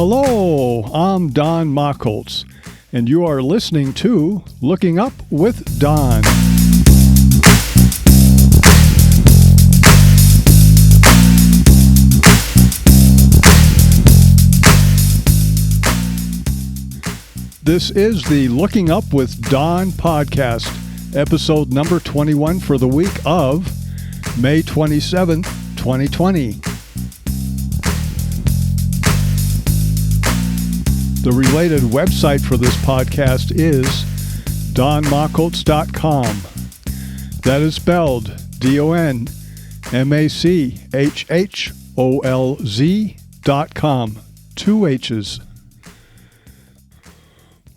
Hello, I'm Don MACHHOLZ, and you are listening to Looking Up with Don. This is the Looking Up with Don podcast, episode number 21 for the week of May 27th, 2020. The related website for this podcast is donmachholz.com. That is spelled DONMACHHOLZ.com. 2 H's.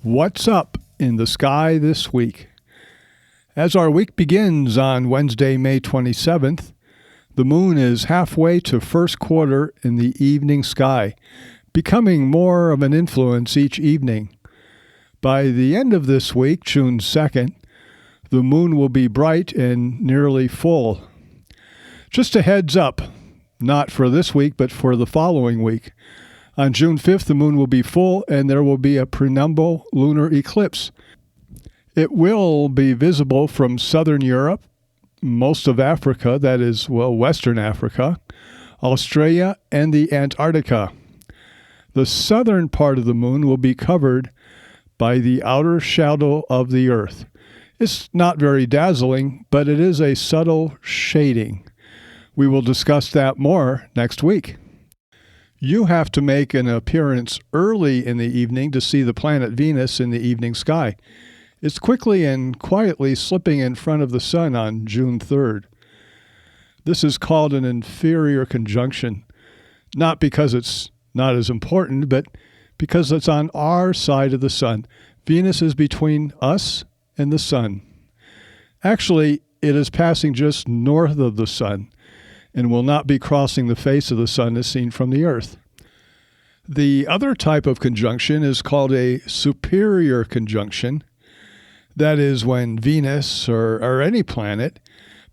What's up in the sky this week? As our week begins on Wednesday, May 27th, the moon is halfway to first quarter in the evening sky, becoming more of an influence each evening. By the end of this week, June 2nd, the moon will be bright and nearly full. Just a heads up, not for this week, but for the following week. On June 5th, the moon will be full and there will be a penumbral lunar eclipse. It will be visible from southern Europe, most of Africa, that is, Western Africa, Australia, and the Antarctica. The southern part of the moon will be covered by the outer shadow of the Earth. It's not very dazzling, but it is a subtle shading. We will discuss that more next week. You have to make an appearance early in the evening to see the planet Venus in the evening sky. It's quickly and quietly slipping in front of the sun on June 3rd. This is called an inferior conjunction, not because it's not as important, but because it's on our side of the sun. Venus is between us and the sun. Actually, it is passing just north of the sun and will not be crossing the face of the sun as seen from the Earth. The other type of conjunction is called a superior conjunction. That is when Venus or any planet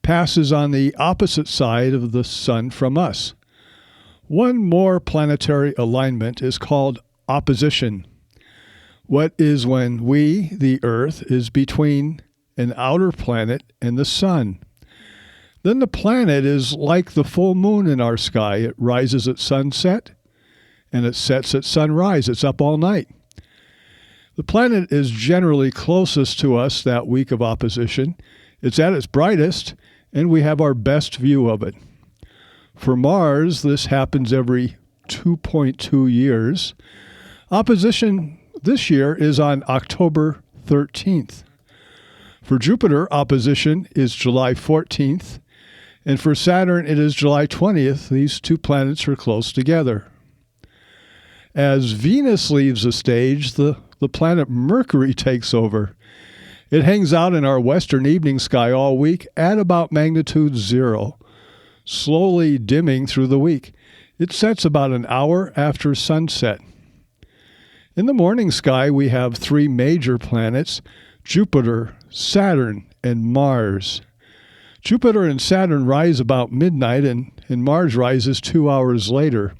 passes on the opposite side of the sun from us. One more planetary alignment is called opposition. What is when we, the Earth, is between an outer planet and the sun? Then the planet is like the full moon in our sky. It rises at sunset and it sets at sunrise. It's up all night. The planet is generally closest to us that week of opposition. It's at its brightest and we have our best view of it. For Mars, this happens every 2.2 years. Opposition this year is on October 13th. For Jupiter, opposition is July 14th, and for Saturn, it is July 20th. These two planets are close together. As Venus leaves the stage, the planet Mercury takes over. It hangs out in our western evening sky all week at about magnitude 0. Slowly dimming through the week. It sets about an hour after sunset. In the morning sky, we have 3 major planets, Jupiter, Saturn, and Mars. Jupiter and Saturn rise about midnight, and Mars rises 2 hours later.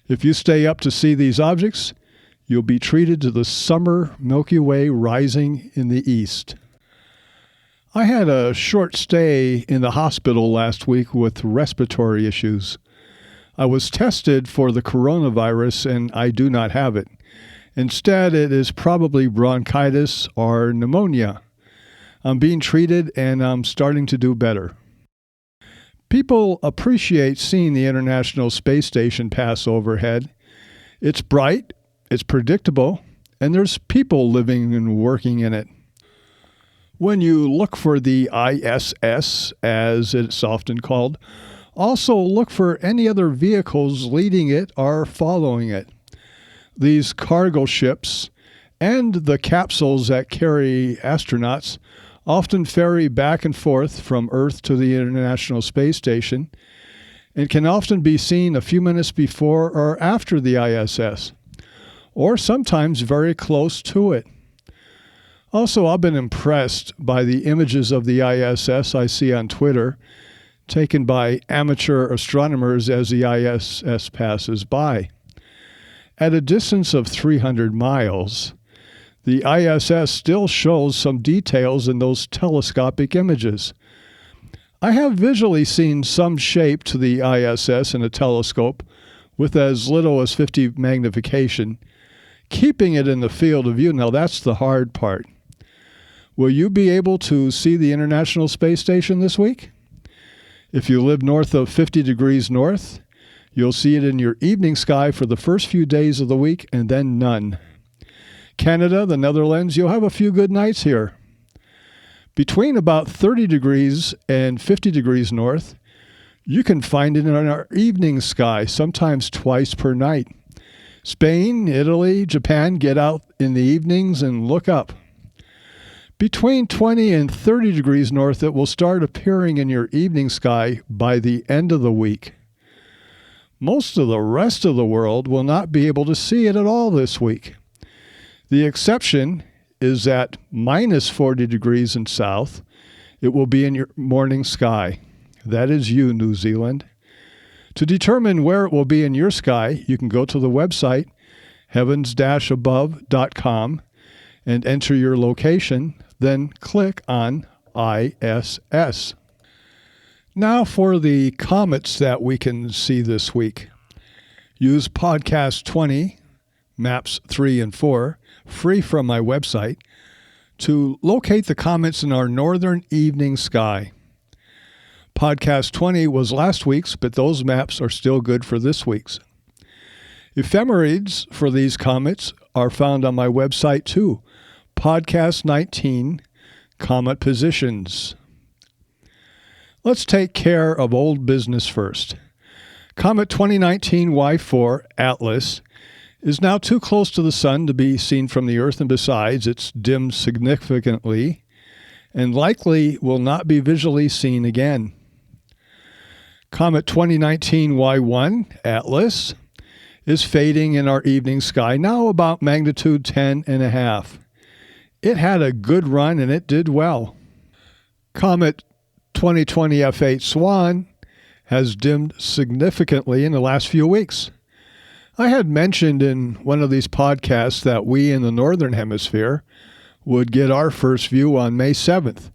If you stay up to see these objects, you'll be treated to the summer Milky Way rising in the east. I had a short stay in the hospital last week with respiratory issues. I was tested for the coronavirus and I do not have it. Instead, it is probably bronchitis or pneumonia. I'm being treated and I'm starting to do better. People appreciate seeing the International Space Station pass overhead. It's bright, it's predictable, and there's people living and working in it. When you look for the ISS, as it's often called, also look for any other vehicles leading it or following it. These cargo ships and the capsules that carry astronauts often ferry back and forth from Earth to the International Space Station and can often be seen a few minutes before or after the ISS, or sometimes very close to it. Also, I've been impressed by the images of the ISS I see on Twitter, taken by amateur astronomers as the ISS passes by. At a distance of 300 miles, the ISS still shows some details in those telescopic images. I have visually seen some shape to the ISS in a telescope with as little as 50 magnification, keeping it in the field of view. Now that's the hard part. Will you be able to see the International Space Station this week? If you live north of 50 degrees north, you'll see it in your evening sky for the first few days of the week and then none. Canada, the Netherlands, you'll have a few good nights here. Between about 30 degrees and 50 degrees north, you can find it in our evening sky, sometimes twice per night. Spain, Italy, Japan, get out in the evenings and look up. Between 20 and 30 degrees north, it will start appearing in your evening sky by the end of the week. Most of the rest of the world will not be able to see it at all this week. The exception is at minus 40 degrees in south. It will be in your morning sky. That is you, New Zealand. To determine where it will be in your sky, you can go to the website heavens-above.com and enter your location, then click on ISS. Now for the comets that we can see this week. Use Podcast 20, Maps 3 and 4, free from my website, to locate the comets in our northern evening sky. Podcast 20 was last week's, but those maps are still good for this week's. Ephemerides for these comets are found on my website too. Podcast 19, Comet Positions. Let's take care of old business first. Comet 2019 Y4 Atlas is now too close to the sun to be seen from the Earth, and besides, it's dimmed significantly and likely will not be visually seen again. Comet 2019 Y1 Atlas is fading in our evening sky, now about magnitude 10.5. It had a good run and it did well. Comet 2020 F8 SWAN has dimmed significantly in the last few weeks. I had mentioned in one of these podcasts that we in the Northern Hemisphere would get our first view on May 7th,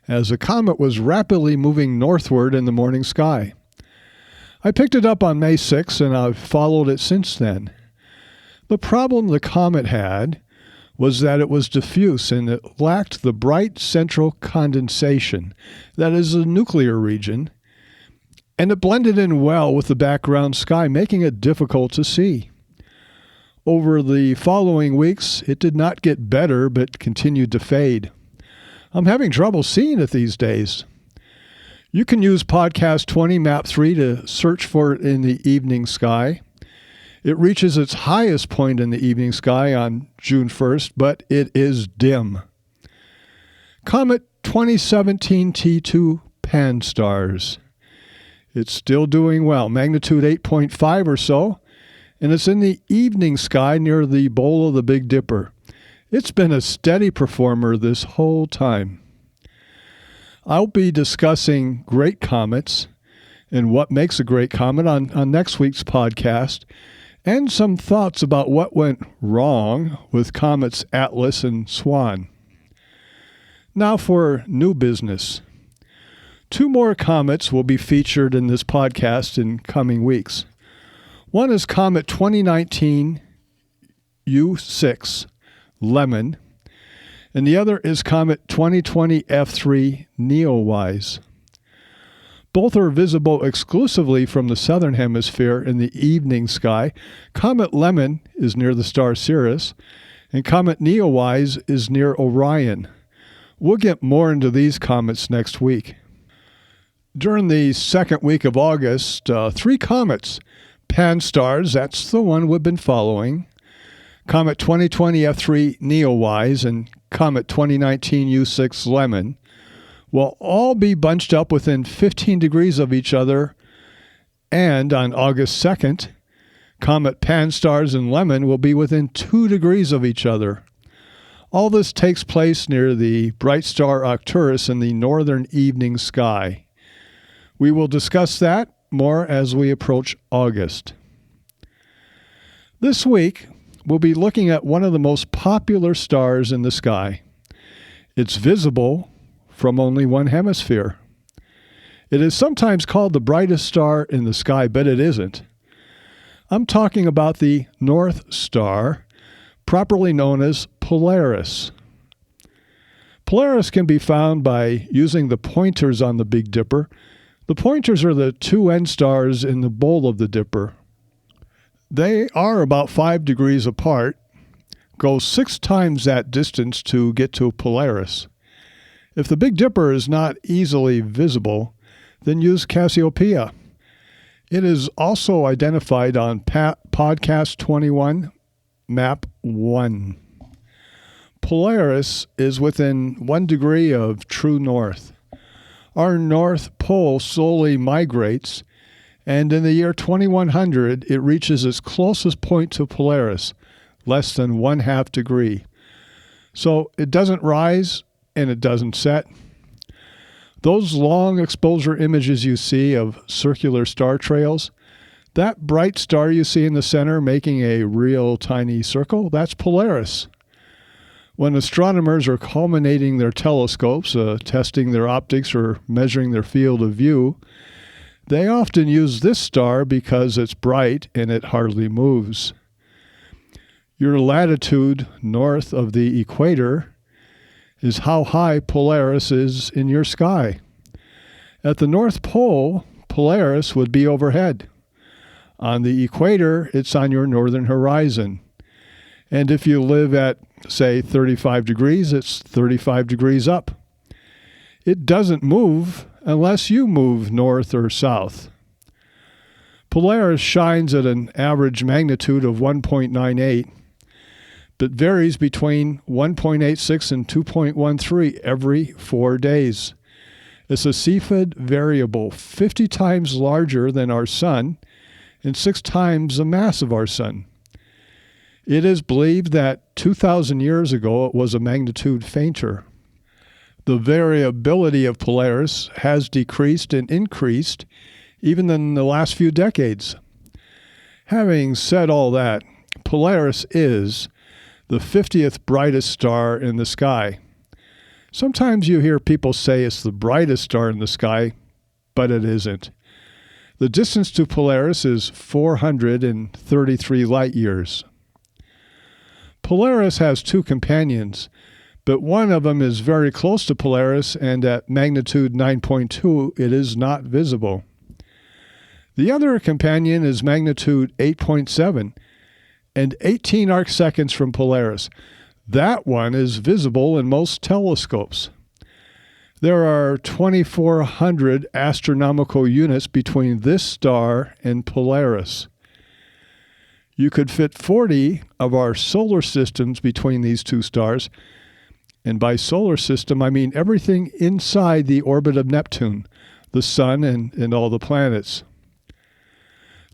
as the comet was rapidly moving northward in the morning sky. I picked it up on May 6th, and I've followed it since then. The problem the comet had was that it was diffuse and it lacked the bright central condensation, that is the nuclear region, and it blended in well with the background sky, making it difficult to see. Over the following weeks, it did not get better, but continued to fade. I'm having trouble seeing it these days. You can use Podcast 20 Map 3 to search for it in the evening sky. It reaches its highest point in the evening sky on June 1st, but it is dim. Comet 2017 T2 Pan-STARRS. It's still doing well, magnitude 8.5 or so, and it's in the evening sky near the bowl of the Big Dipper. It's been a steady performer this whole time. I'll be discussing great comets and what makes a great comet on next week's podcast, and some thoughts about what went wrong with comets Atlas and SWAN. Now for new business. 2 more comets will be featured in this podcast in coming weeks. One is Comet 2019 U6 Lemon, and the other is Comet 2020 F3 Neowise. Both are visible exclusively from the southern hemisphere in the evening sky. Comet Lemon is near the star Sirius, and Comet Neowise is near Orion. We'll get more into these comets next week. During the second week of August, 3 comets, Pan-STARRS, that's the one we've been following, Comet 2020 F3 Neowise, and Comet 2019 U6 Lemon, will all be bunched up within 15 degrees of each other, and on August 2nd, Comet Pan-STARRS and Lemon will be within 2 degrees of each other. All this takes place near the bright star Arcturus in the northern evening sky. We will discuss that more as we approach August. This week, we'll be looking at one of the most popular stars in the sky. It's visible from only one hemisphere. It is sometimes called the brightest star in the sky, but it isn't. I'm talking about the North Star, properly known as Polaris. Polaris can be found by using the pointers on the Big Dipper. The pointers are the two end stars in the bowl of the Dipper. They are about 5 degrees apart. Go 6 times that distance to get to Polaris. If the Big Dipper is not easily visible, then use Cassiopeia. It is also identified on Podcast 21, Map 1. Polaris is within 1 degree of true north. Our North Pole slowly migrates, and in the year 2100, it reaches its closest point to Polaris, less than 1/2 degree. So it doesn't rise and it doesn't set. Those long exposure images you see of circular star trails, that bright star you see in the center making a real tiny circle, that's Polaris. When astronomers are culminating their telescopes, testing their optics or measuring their field of view, they often use this star because it's bright and it hardly moves. Your latitude north of the equator is how high Polaris is in your sky. At the North Pole, Polaris would be overhead. On the equator, it's on your northern horizon. And if you live at, say, 35 degrees, it's 35 degrees up. It doesn't move unless you move north or south. Polaris shines at an average magnitude of 1.98, but varies between 1.86 and 2.13 every 4 days. It's a Cepheid variable 50 times larger than our Sun and 6 times the mass of our Sun. It is believed that 2,000 years ago it was a magnitude fainter. The variability of Polaris has decreased and increased even in the last few decades. Having said all that, Polaris is the 50th brightest star in the sky. Sometimes you hear people say it's the brightest star in the sky, but it isn't. The distance to Polaris is 433 light years. Polaris has 2 companions, but one of them is very close to Polaris, and at magnitude 9.2, it is not visible. The other companion is magnitude 8.7, and 18 arcseconds from Polaris. That one is visible in most telescopes. There are 2,400 astronomical units between this star and Polaris. You could fit 40 of our solar systems between these 2 stars. And by solar system, I mean everything inside the orbit of Neptune, the Sun, and all the planets.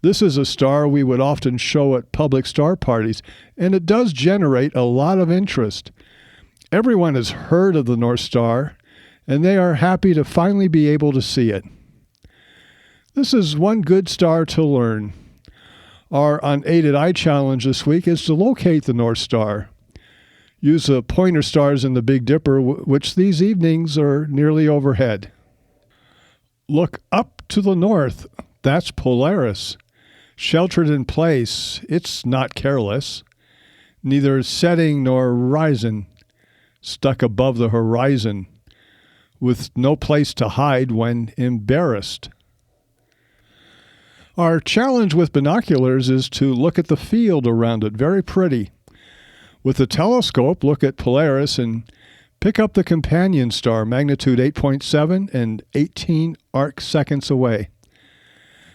This is a star we would often show at public star parties, and it does generate a lot of interest. Everyone has heard of the North Star, and they are happy to finally be able to see it. This is one good star to learn. Our unaided eye challenge this week is to locate the North Star. Use the pointer stars in the Big Dipper, which these evenings are nearly overhead. Look up to the north. That's Polaris. Sheltered in place, it's not careless. Neither setting nor rising. Stuck above the horizon, with no place to hide when embarrassed. Our challenge with binoculars is to look at the field around it. Very pretty. With the telescope, look at Polaris and pick up the companion star, magnitude 8.7 and 18 arcseconds away.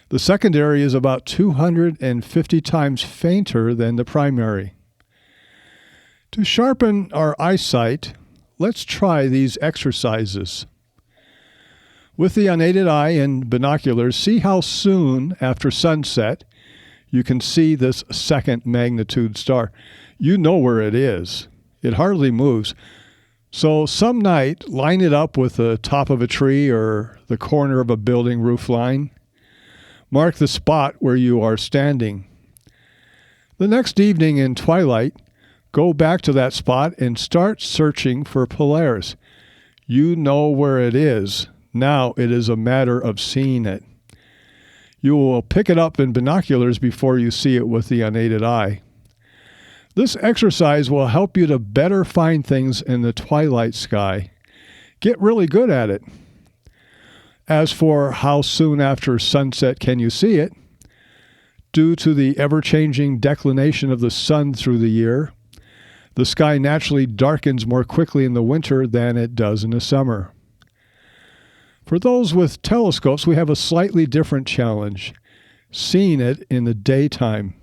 The secondary is about 250 times fainter than the primary. To sharpen our eyesight, let's try these exercises. With the unaided eye and binoculars, see how soon after sunset you can see this second magnitude star. You know where it is. It hardly moves. So some night, line it up with the top of a tree or the corner of a building roof line. Mark the spot where you are standing. The next evening in twilight, go back to that spot and start searching for Polaris. You know where it is. Now it is a matter of seeing it. You will pick it up in binoculars before you see it with the unaided eye. This exercise will help you to better find things in the twilight sky. Get really good at it. As for how soon after sunset can you see it, due to the ever-changing declination of the sun through the year, the sky naturally darkens more quickly in the winter than it does in the summer. For those with telescopes, we have a slightly different challenge, seeing it in the daytime.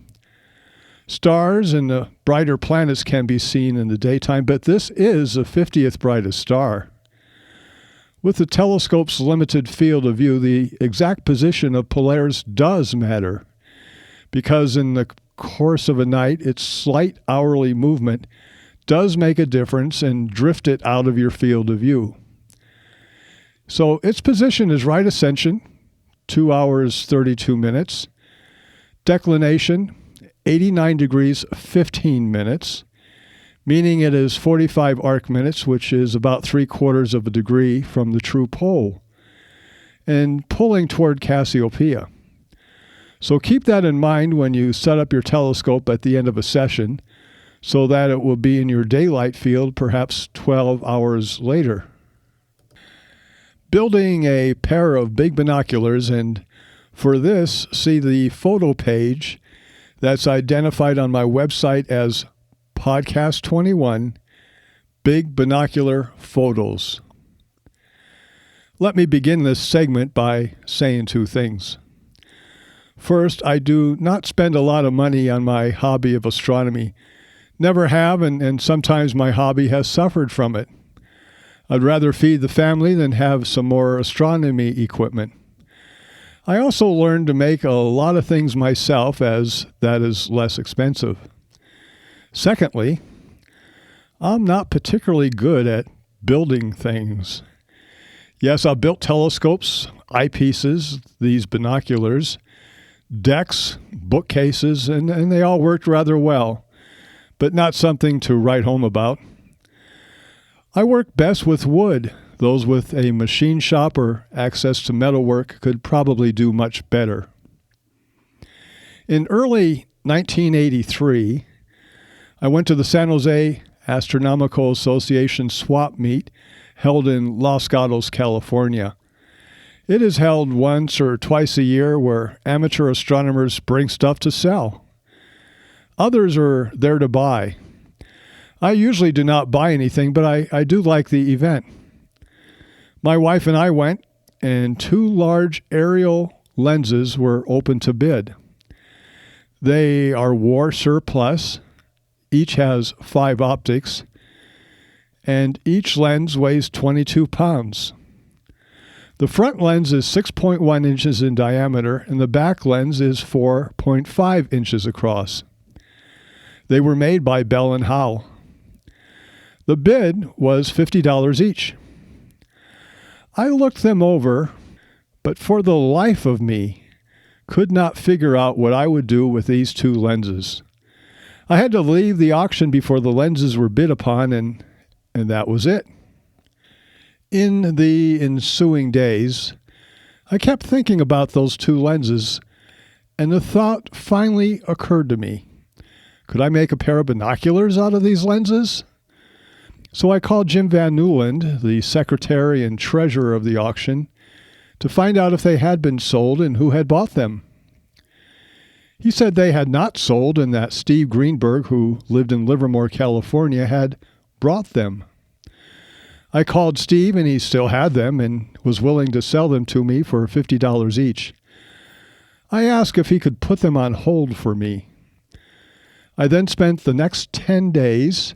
Stars and the brighter planets can be seen in the daytime, but this is the 50th brightest star. With the telescope's limited field of view, the exact position of Polaris does matter, because in the course of a night, its slight hourly movement does make a difference and drift it out of your field of view. So its position is right ascension, 2 hours 32 minutes, declination, 89 degrees 15 minutes, meaning it is 45 arc minutes, which is about 3/4 of a degree from the true pole, and pulling toward Cassiopeia. So keep that in mind when you set up your telescope at the end of a session, so that it will be in your daylight field perhaps 12 hours later. Building a pair of big binoculars, and for this, see the photo page that's identified on my website as Podcast 21, Big Binocular Photos. Let me begin this segment by saying two things. First, I do not spend a lot of money on my hobby of astronomy. Never have, and sometimes my hobby has suffered from it. I'd rather feed the family than have some more astronomy equipment. I also learned to make a lot of things myself, as that is less expensive. Secondly, I'm not particularly good at building things. Yes, I've built telescopes, eyepieces, these binoculars, decks, bookcases, and they all worked rather well, but not something to write home about. I work best with wood. Those with a machine shop or access to metalwork could probably do much better. In early 1983, I went to the San Jose Astronomical Association swap meet held in Los Gatos, California. It is held once or twice a year where amateur astronomers bring stuff to sell. Others are there to buy. I usually do not buy anything, but I do like the event. My wife and I went, and 2 large aerial lenses were open to bid. They are war surplus. Each has 5 optics, and each lens weighs 22 pounds. The front lens is 6.1 inches in diameter, and the back lens is 4.5 inches across. They were made by Bell & Howell. The bid was $50 each. I looked them over, but for the life of me, could not figure out what I would do with these 2 lenses. I had to leave the auction before the lenses were bid upon, and that was it. In the ensuing days, I kept thinking about those 2 lenses, and the thought finally occurred to me. Could I make a pair of binoculars out of these lenses? So I called Jim Van Newland, the secretary and treasurer of the auction, to find out if they had been sold and who had bought them. He said they had not sold and that Steve Greenberg, who lived in Livermore, California, had brought them. I called Steve, and he still had them and was willing to sell them to me for $50 each. I asked if he could put them on hold for me. I then spent the next 10 days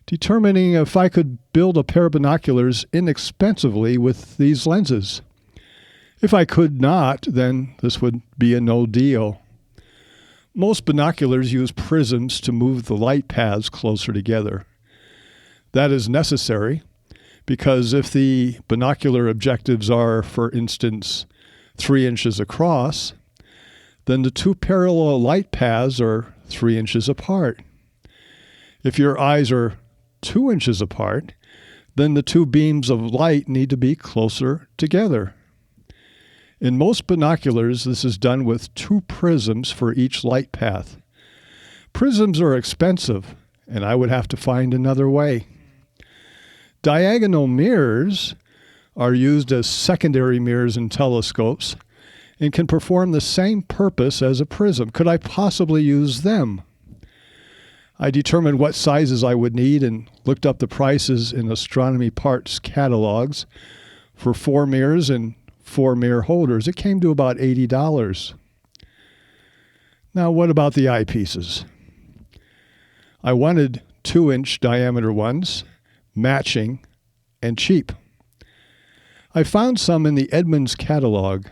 determining if I could build a pair of binoculars inexpensively with these lenses. If I could not, then this would be a no deal. Most binoculars use prisms to move the light paths closer together. That is necessary because if the binocular objectives are, for instance, 3 inches across, then the 2 parallel light paths are 3 inches apart. If your eyes are 2 inches apart, then the two beams of light need to be closer together. In most binoculars, this is done with 2 prisms for each light path. Prisms are expensive, and I would have to find another way. Diagonal mirrors are used as secondary mirrors in telescopes and can perform the same purpose as a prism. Could I possibly use them? I determined what sizes I would need and looked up the prices in astronomy parts catalogs for 4 mirrors and 4 mirror holders. It came to about $80. Now, what about the eyepieces? I wanted 2-inch diameter ones, matching, and cheap. I found some in the Edmunds catalog.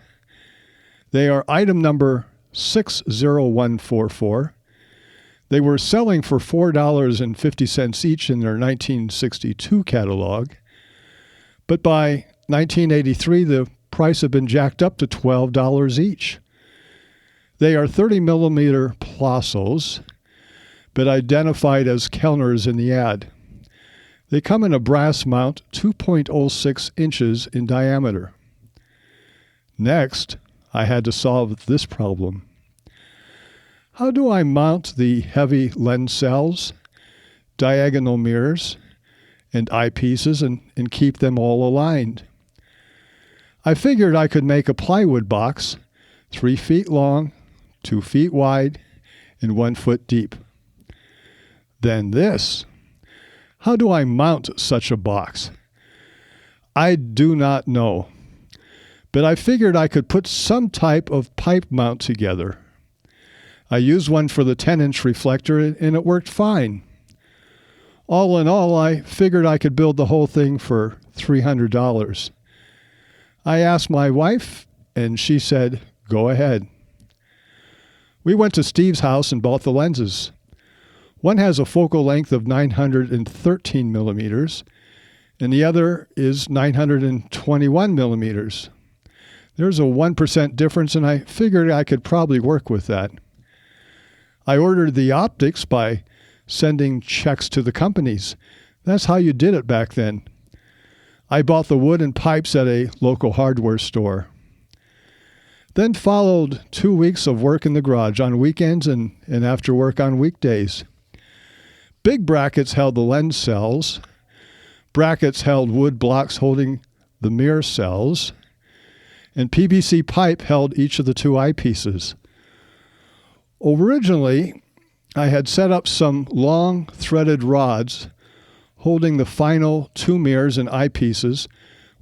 They are item number 60144. They were selling for $4.50 each in their 1962 catalog, but by 1983 the price had been jacked up to $12 each. They are 30 millimeter Plassos, but identified as Kellners in the ad. They come in a brass mount 2.06 inches in diameter. Next, I had to solve this problem. How do I mount the heavy lens cells, diagonal mirrors, and eyepieces and keep them all aligned? I figured I could make a plywood box 3 feet long, 2 feet wide, and 1 foot deep. Then this. How do I mount such a box? I do not know, but I figured I could put some type of pipe mount together. I used one for the 10-inch reflector and it worked fine. All in all, I figured I could build the whole thing for $300. I asked my wife and she said, "Go ahead." We went to Steve's house and bought the lenses. One has a focal length of 913 millimeters, and the other is 921 millimeters. There's a 1% difference, and I figured I could probably work with that. I ordered the optics by sending checks to the companies. That's how you did it back then. I bought the wood and pipes at a local hardware store. Then followed 2 weeks of work in the garage on weekends and after work on weekdays. Big brackets held the lens cells. Brackets held wood blocks holding the mirror cells. And PVC pipe held each of the 2 eyepieces. Originally, I had set up some long threaded rods holding the final 2 mirrors and eyepieces,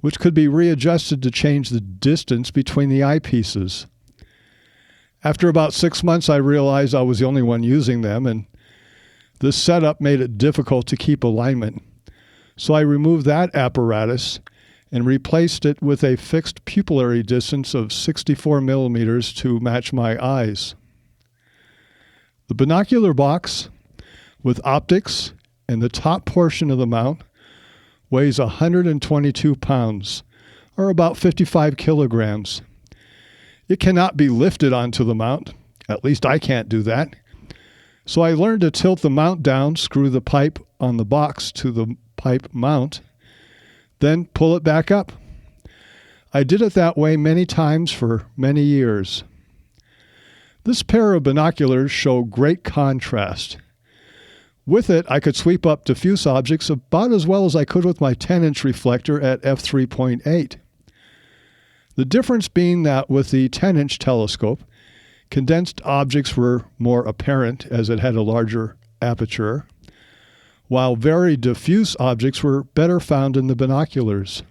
which could be readjusted to change the distance between the eyepieces. After about 6 months, I realized I was the only one using them, and this setup made it difficult to keep alignment. So I removed that apparatus and replaced it with a fixed pupillary distance of 64 millimeters to match my eyes. The binocular box with optics and the top portion of the mount weighs 122 pounds, or about 55 kilograms. It cannot be lifted onto the mount. At least I can't do that. So I learned to tilt the mount down, screw the pipe on the box to the pipe mount, then pull it back up. I did it that way many times for many years. This pair of binoculars show great contrast. With it, I could sweep up diffuse objects about as well as I could with my 10-inch reflector at f3.8. The difference being that with the 10-inch telescope, condensed objects were more apparent as it had a larger aperture, while very diffuse objects were better found in the binoculars.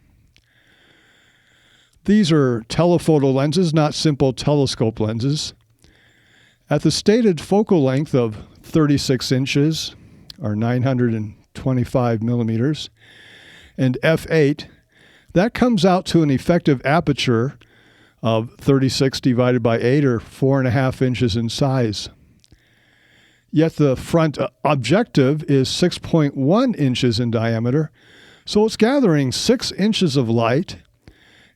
These are telephoto lenses, not simple telescope lenses. At the stated focal length of 36 inches, or 925 millimeters, and f8, that comes out to an effective aperture of 36 divided by 8, or 4.5 inches in size. Yet the front objective is 6.1 inches in diameter, so it's gathering 6 inches of light,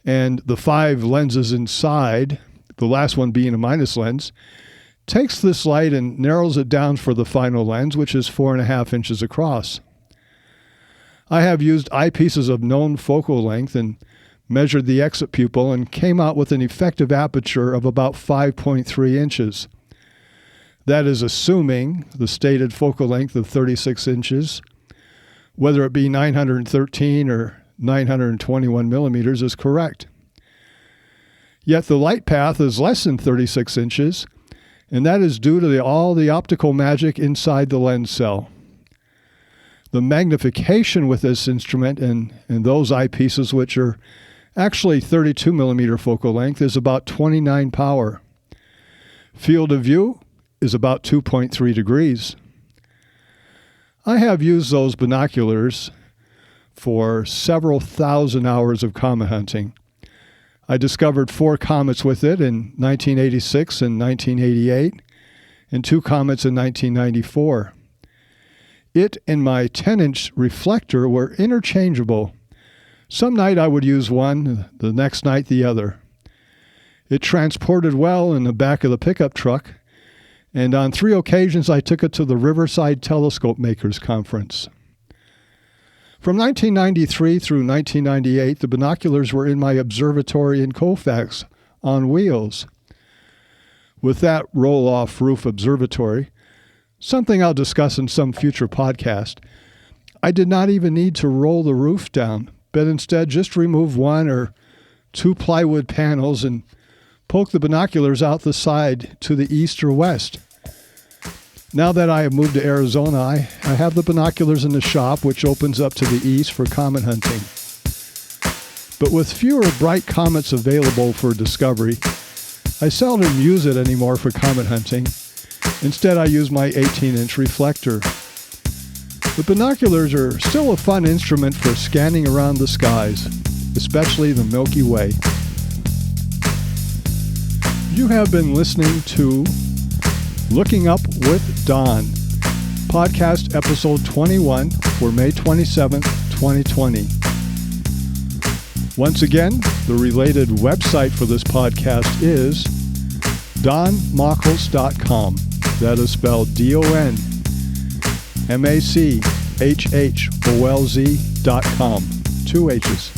and the 5 lenses inside, the last one being a minus lens, takes this light and narrows it down for the final lens, which is 4.5 inches across. I have used eyepieces of known focal length and measured the exit pupil and came out with an effective aperture of about 5.3 inches. That is assuming the stated focal length of 36 inches, whether it be 913 or 921 millimeters, is correct. Yet the light path is less than 36 inches, and that is due to all the optical magic inside the lens cell. The magnification with this instrument and those eyepieces, which are actually 32 millimeter focal length, is about 29 power. Field of view is about 2.3 degrees. I have used those binoculars for several thousand hours of comet hunting. I discovered 4 comets with it in 1986 and 1988, and 2 comets in 1994. It and my 10-inch reflector were interchangeable. Some night I would use one, the next night the other. It transported well in the back of the pickup truck, and on 3 occasions I took it to the Riverside Telescope Makers Conference. From 1993 through 1998, the binoculars were in my observatory in Colfax on wheels. With that roll-off roof observatory, something I'll discuss in some future podcast, I did not even need to roll the roof down, but instead just remove 1 or 2 plywood panels and poke the binoculars out the side to the east or west. Now that I have moved to Arizona, I have the binoculars in the shop, which opens up to the east for comet hunting. But with fewer bright comets available for discovery, I seldom use it anymore for comet hunting. Instead, I use my 18-inch reflector. The binoculars are still a fun instrument for scanning around the skies, especially the Milky Way. You have been listening to Looking Up with Don, podcast episode 21 for May 27th, 2020. Once again, the related website for this podcast is donmachholz.com. That is spelled DONMACHHOLZ.com. 2 H's.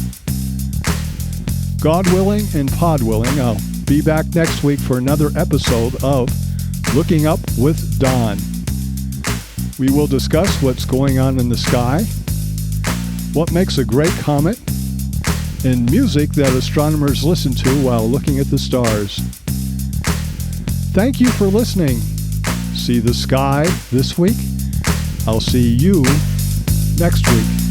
God willing and pod willing, I'll be back next week for another episode of Looking Up with Don. We will discuss what's going on in the sky, what makes a great comet, and music that astronomers listen to while looking at the stars. Thank you for listening. See the sky this week. I'll see you next week.